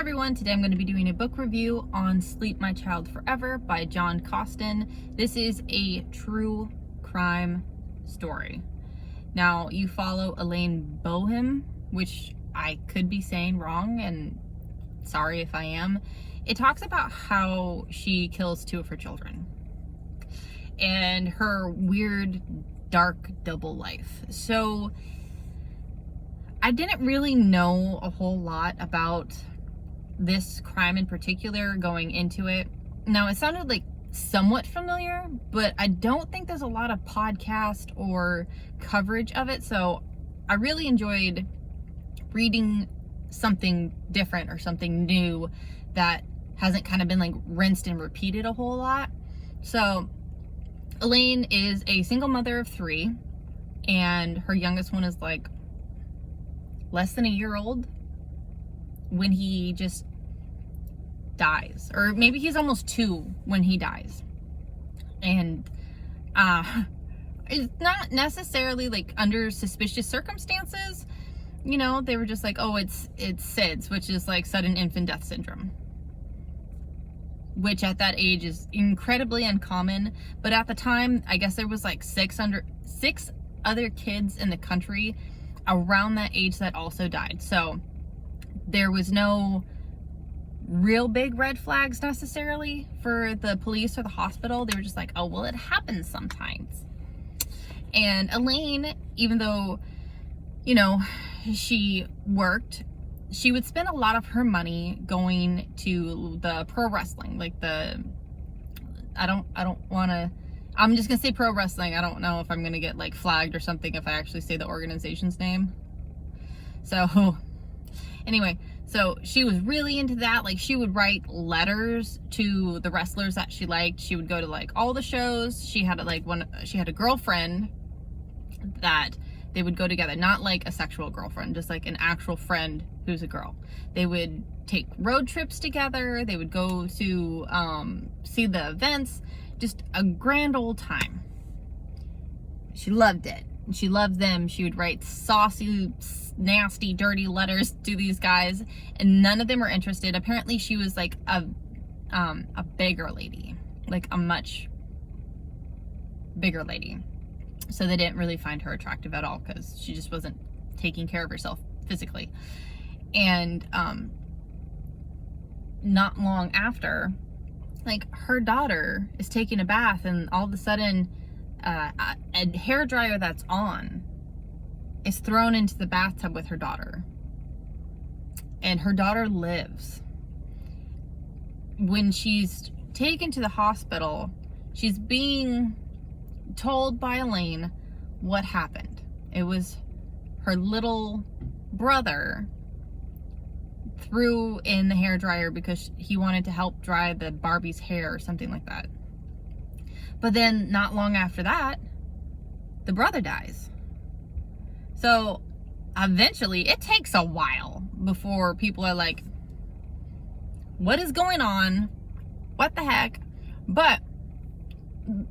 everyone, today I'm going to be doing a book review on Sleep My Child Forever by John Coston. This is a true crime story. Now, you follow Elaine Bohem, which I could be saying wrong, and sorry if I am. It talks about how she kills two of her children and her weird, dark double life. So I didn't really know a whole lot about this crime in particular going into it. Now, it sounded like somewhat familiar, but I don't think there's a lot of podcast or coverage of it. So I really enjoyed reading something different or something new that hasn't kind of been like rinsed and repeated a whole lot. So Elaine is a single mother of three, and her youngest one is like less than a year old when he just dies, or maybe he's almost 2 when he dies. And it's not necessarily like under suspicious circumstances, you know. They were just like, oh, it's SIDS, which is like sudden infant death syndrome, which at that age is incredibly uncommon. But at the time, I guess there was like 6 other kids in the country around that age that also died. So there was no real big red flags necessarily for the police or the hospital. They were just like, oh, well, it happens sometimes. And Elaine, even though, you know, she worked, she would spend a lot of her money going to the pro wrestling, like I'm just gonna say pro wrestling. I don't know if I'm gonna get like flagged or something if I actually say the organization's name. So anyway, so she was really into that. Like, she would write letters to the wrestlers that she liked. She would go to like all the shows. She had a girlfriend that they would go together, not like a sexual girlfriend, just like an actual friend who's a girl. They would take road trips together. They would go to see the events. Just a grand old time. She loved it. She loved them. She would write saucy, nasty, dirty letters to these guys, and none of them were interested. Apparently she was like a bigger lady, like a much bigger lady. So they didn't really find her attractive at all because she just wasn't taking care of herself physically. And not long after, like, her daughter is taking a bath, and all of a sudden a hairdryer that's on is thrown into the bathtub with her daughter, and her daughter lives. When she's taken to the hospital, she's being told by Elaine what happened. It was her little brother threw in the hairdryer because he wanted to help dry the Barbie's hair or something like that. But then not long after that, the brother dies. So eventually, it takes a while before people are like, what is going on? What the heck? But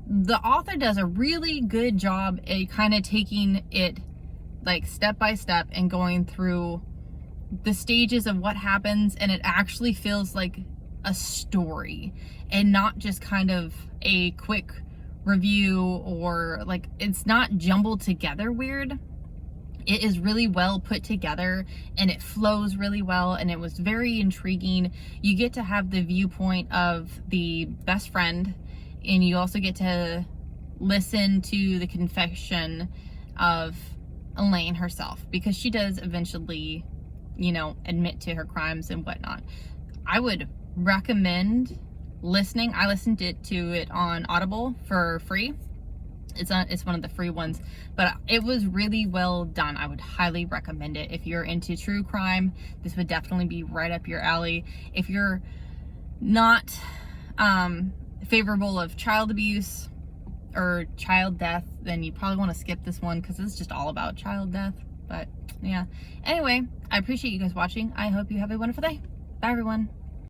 the author does a really good job at kind of taking it like step by step and going through the stages of what happens, and it actually feels like a story and not just kind of a quick review, or like, it's not jumbled together weird. It is really well put together, and it flows really well, and it was very intriguing. You get to have the viewpoint of the best friend, and you also get to listen to the confession of Elaine herself, because she does eventually, you know, admit to her crimes and whatnot. I would recommend listening. I listened to it on Audible for free. It's one of the free ones, but it was really well done. I would highly recommend it. If you're into true crime, this would definitely be right up your alley. If you're not favorable of child abuse or child death, then you probably want to skip this one, because it's just all about child death. But yeah, anyway, I appreciate you guys watching. I hope you have a wonderful day. Bye, everyone.